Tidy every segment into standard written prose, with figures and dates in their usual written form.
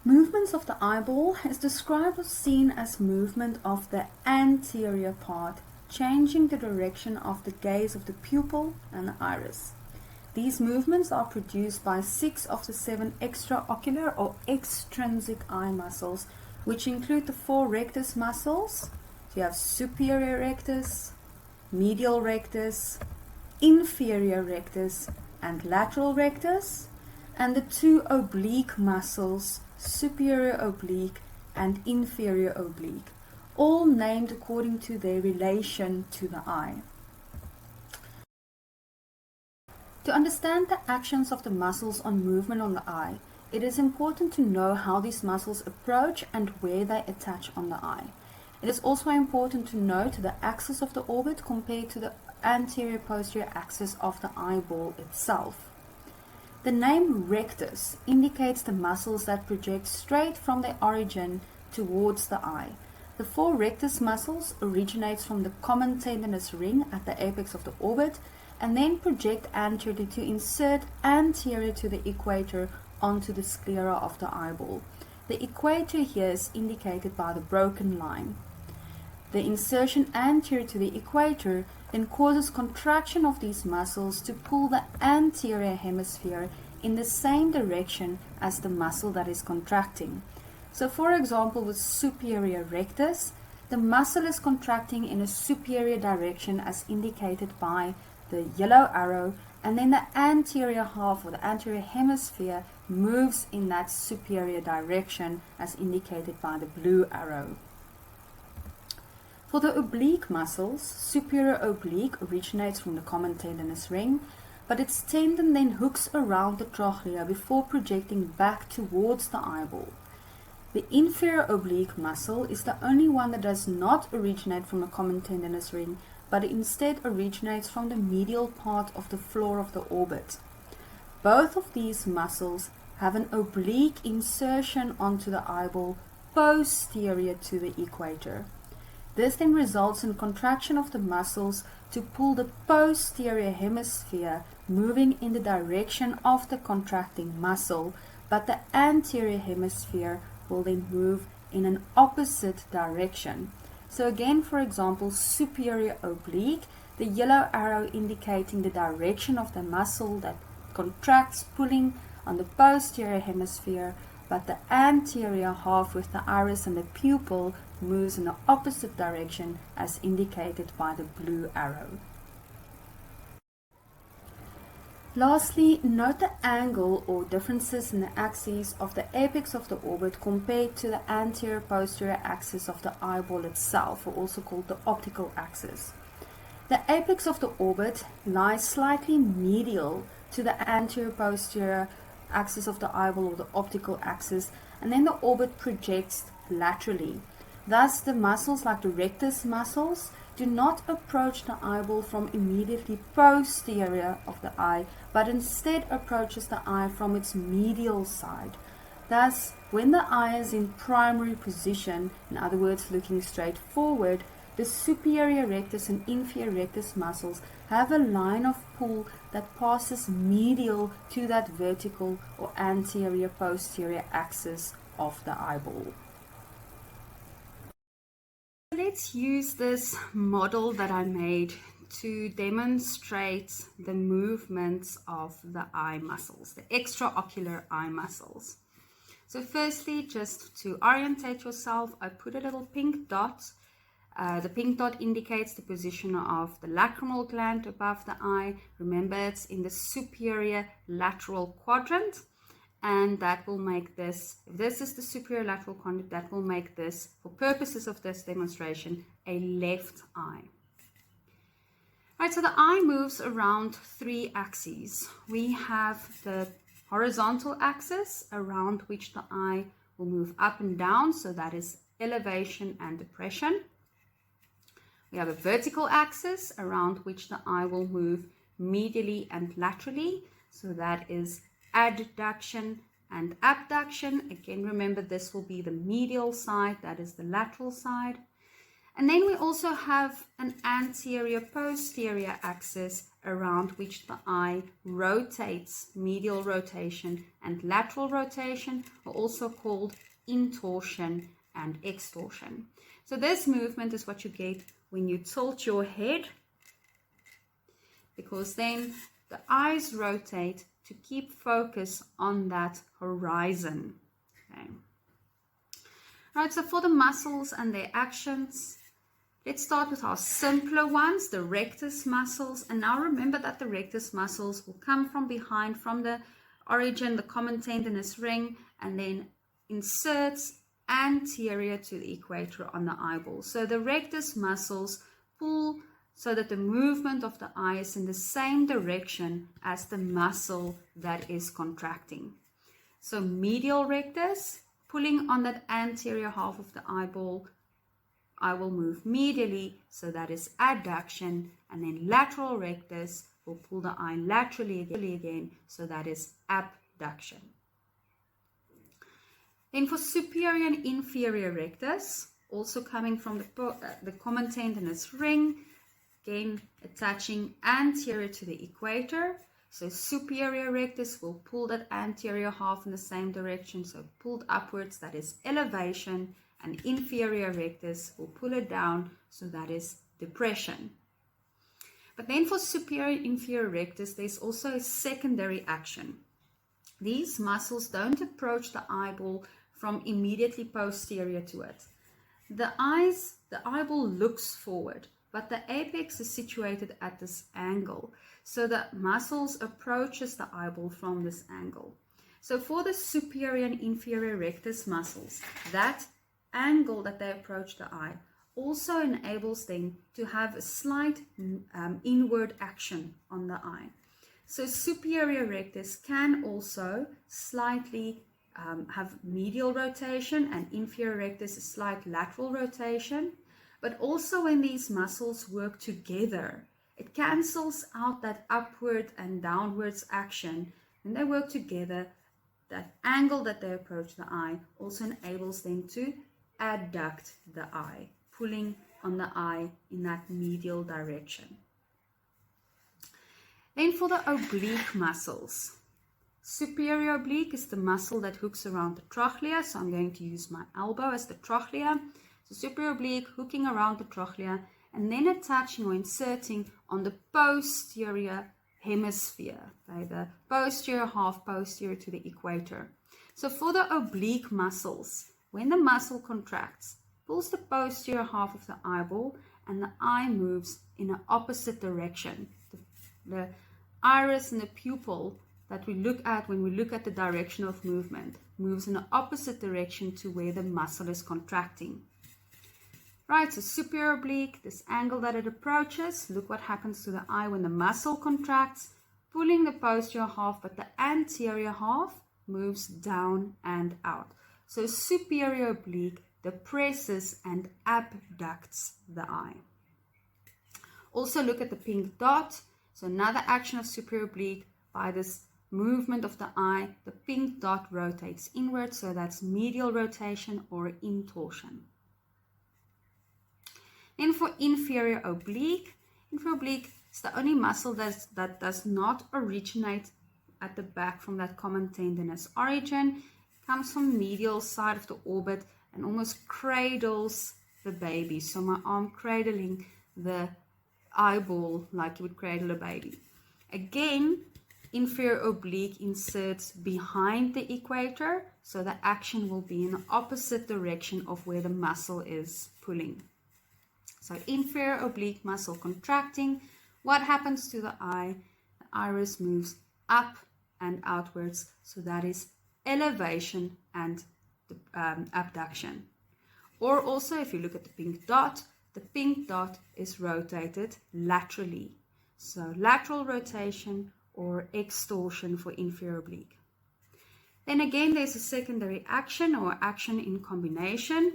Movements of the eyeball is described or seen as movement of the anterior part, changing the direction of the gaze of the pupil and the iris. These movements are produced by 6 of the 7 extraocular or extrinsic eye muscles, which include the 4 rectus muscles. So you have superior rectus, medial rectus, inferior rectus, and lateral rectus, and the 2 oblique muscles, superior oblique and inferior oblique, all named according to their relation to the eye. To understand the actions of the muscles on movement on the eye, it is important to know how these muscles approach and where they attach on the eye. It is also important to note the axis of the orbit compared to the anterior-posterior axis of the eyeball itself. The name rectus indicates the muscles that project straight from their origin towards the eye. The 4 rectus muscles originate from the common tendinous ring at the apex of the orbit and then project anteriorly to insert anterior to the equator onto the sclera of the eyeball. The equator here is indicated by the broken line. The insertion anterior to the equator then causes contraction of these muscles to pull the anterior hemisphere in the same direction as the muscle that is contracting. So for example, with superior rectus, the muscle is contracting in a superior direction as indicated by the yellow arrow, and then the anterior half or the anterior hemisphere moves in that superior direction as indicated by the blue arrow. For the oblique muscles, superior oblique originates from the common tendinous ring, but its tendon then hooks around the trochlea before projecting back towards the eyeball. The inferior oblique muscle is the only one that does not originate from the common tendinous ring, but instead originates from the medial part of the floor of the orbit. Both of these muscles have an oblique insertion onto the eyeball posterior to the equator. This then results in contraction of the muscles to pull the posterior hemisphere moving in the direction of the contracting muscle, but the anterior hemisphere will then move in an opposite direction. So again, for example, superior oblique, the yellow arrow indicating the direction of the muscle that contracts, pulling on the posterior hemisphere, but the anterior half with the iris and the pupil moves in the opposite direction as indicated by the blue arrow. Lastly, note the angle or differences in the axes of the apex of the orbit compared to the anterior-posterior axis of the eyeball itself, or also called the optical axis. The apex of the orbit lies slightly medial to the anterior-posterior axis of the eyeball or the optical axis, and then the orbit projects laterally. Thus, the muscles like the rectus muscles do not approach the eyeball from immediately posterior of the eye, but instead approaches the eye from its medial side. Thus, when the eye is in primary position, in other words looking straight forward, the superior rectus and inferior rectus muscles have a line of pull that passes medial to that vertical or anterior posterior axis of the eyeball. Let's use this model that I made to demonstrate the movements of the eye muscles, the extraocular eye muscles. So firstly, just to orientate yourself, I put a little pink dot. The pink dot indicates the position of the lacrimal gland above the eye. Remember, it's in the superior lateral quadrant. And that will make this, if this is the superior lateral quadrant, that will make this, for purposes of this demonstration, a left eye. Right, so the eye moves around 3 axes. We have the horizontal axis around which the eye will move up and down, so that is elevation and depression. We have a vertical axis around which the eye will move medially and laterally, so that is adduction and abduction. Again, remember this will be the medial side, that is the lateral side. And then we also have an anterior posterior axis around which the eye rotates. Medial rotation and lateral rotation are also called intorsion and extorsion. So this movement is what you get when you tilt your head, because then the eyes rotate to keep focus on that horizon. Okay. Right, so for the muscles and their actions, let's start with our simpler ones, the rectus muscles. And now remember that the rectus muscles will come from behind, from the origin, the common tendinous ring, and then inserts anterior to the equator on the eyeball. So the rectus muscles pull so that the movement of the eye is in the same direction as the muscle that is contracting. So medial rectus, pulling on that anterior half of the eyeball, I will move medially, so that is adduction, and then lateral rectus will pull the eye laterally again, so that is abduction. Then for superior and inferior rectus, also coming from the common tendinous ring, again attaching anterior to the equator. So superior rectus will pull that anterior half in the same direction, so pulled upwards, that is elevation, and inferior rectus will pull it down, so that is depression. But then for superior inferior rectus, there's also a secondary action. These muscles don't approach the eyeball from immediately posterior to it. The eyeball looks forward, but the apex is situated at this angle. So the muscles approaches the eyeball from this angle. So for the superior and inferior rectus muscles, that angle that they approach the eye also enables them to have a slight inward action on the eye. So superior rectus can also slightly have medial rotation, and inferior rectus a slight lateral rotation. But also when these muscles work together, it cancels out that upward and downwards action. When they work together, that angle that they approach the eye also enables them to adduct the eye, pulling on the eye in that medial direction. Then for the oblique muscles, superior oblique is the muscle that hooks around the trochlea, so I'm going to use my elbow as the trochlea. So superior oblique hooking around the trochlea and then attaching or inserting on the posterior hemisphere, okay, the posterior half posterior to the equator. So for the oblique muscles, when the muscle contracts, pulls the posterior half of the eyeball and the eye moves in an opposite direction. The iris and the pupil that we look at when we look at the direction of movement moves in an opposite direction to where the muscle is contracting. Right, so superior oblique, this angle that it approaches, look what happens to the eye when the muscle contracts, pulling the posterior half, but the anterior half moves down and out. So superior oblique depresses and abducts the eye. Also look at the pink dot. So another action of superior oblique, by this movement of the eye, the pink dot rotates inward, so that's medial rotation or intorsion. Then for inferior oblique is the only muscle that does not originate at the back from that common tendinous origin. It comes from the medial side of the orbit and almost cradles the baby. So my arm cradling the eyeball like you would cradle a baby. Again, inferior oblique inserts behind the equator, so the action will be in the opposite direction of where the muscle is pulling. So inferior oblique muscle contracting, what happens to the eye? The iris moves up and outwards, so that is elevation and abduction. Or also, if you look at the pink dot is rotated laterally. So lateral rotation or extorsion for inferior oblique. Then again, there's a secondary action or action in combination.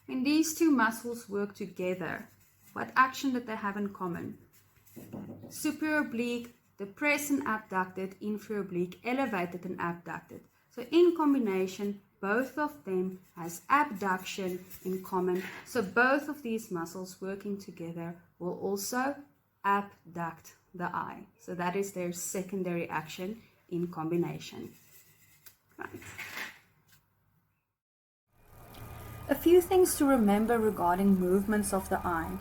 When these two muscles work together, what action did they have in common? Superior oblique depressed and abducted, inferior oblique elevated and abducted. So in combination, both of them has abduction in common. So both of these muscles working together will also abduct the eye. So that is their secondary action in combination. Right. A few things to remember regarding movements of the eye.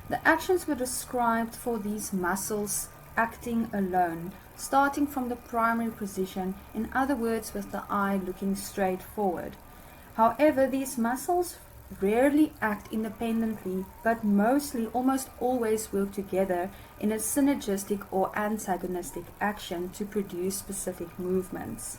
The actions were described for these muscles acting alone, starting from the primary position, in other words with the eye looking straight forward. However, these muscles rarely act independently, but mostly, almost always work together in a synergistic or antagonistic action to produce specific movements.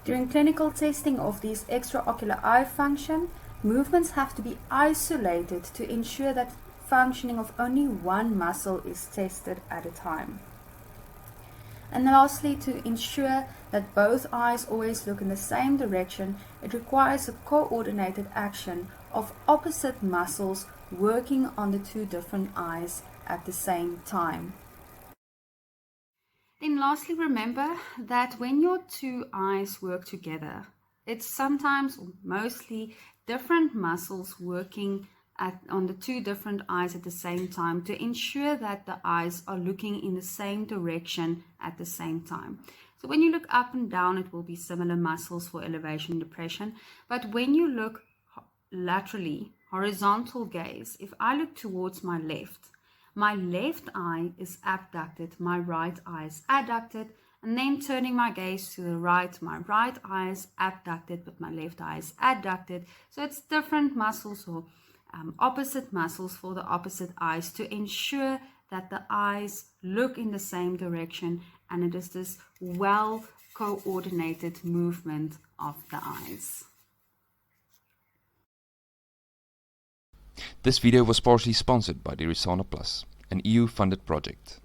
During clinical testing of these extraocular eye function, movements have to be isolated to ensure that functioning of only one muscle is tested at a time. And lastly, to ensure that both eyes always look in the same direction, it requires a coordinated action of opposite muscles working on the two different eyes at the same time. Then lastly, remember that when your two eyes work together, it's sometimes or mostly different muscles working on the two different eyes at the same time to ensure that the eyes are looking in the same direction at the same time. So when you look up and down, it will be similar muscles for elevation and depression. But when you look laterally, horizontal gaze, if I look towards my left eye is abducted, my right eye is adducted, and then turning my gaze to the right, my right eye is abducted, but my left eye is adducted. So it's different muscles or opposite muscles for the opposite eyes to ensure that the eyes look in the same direction, and it is this well coordinated movement of the eyes. This video was partially sponsored by Dirisana Plus, an EU-funded project.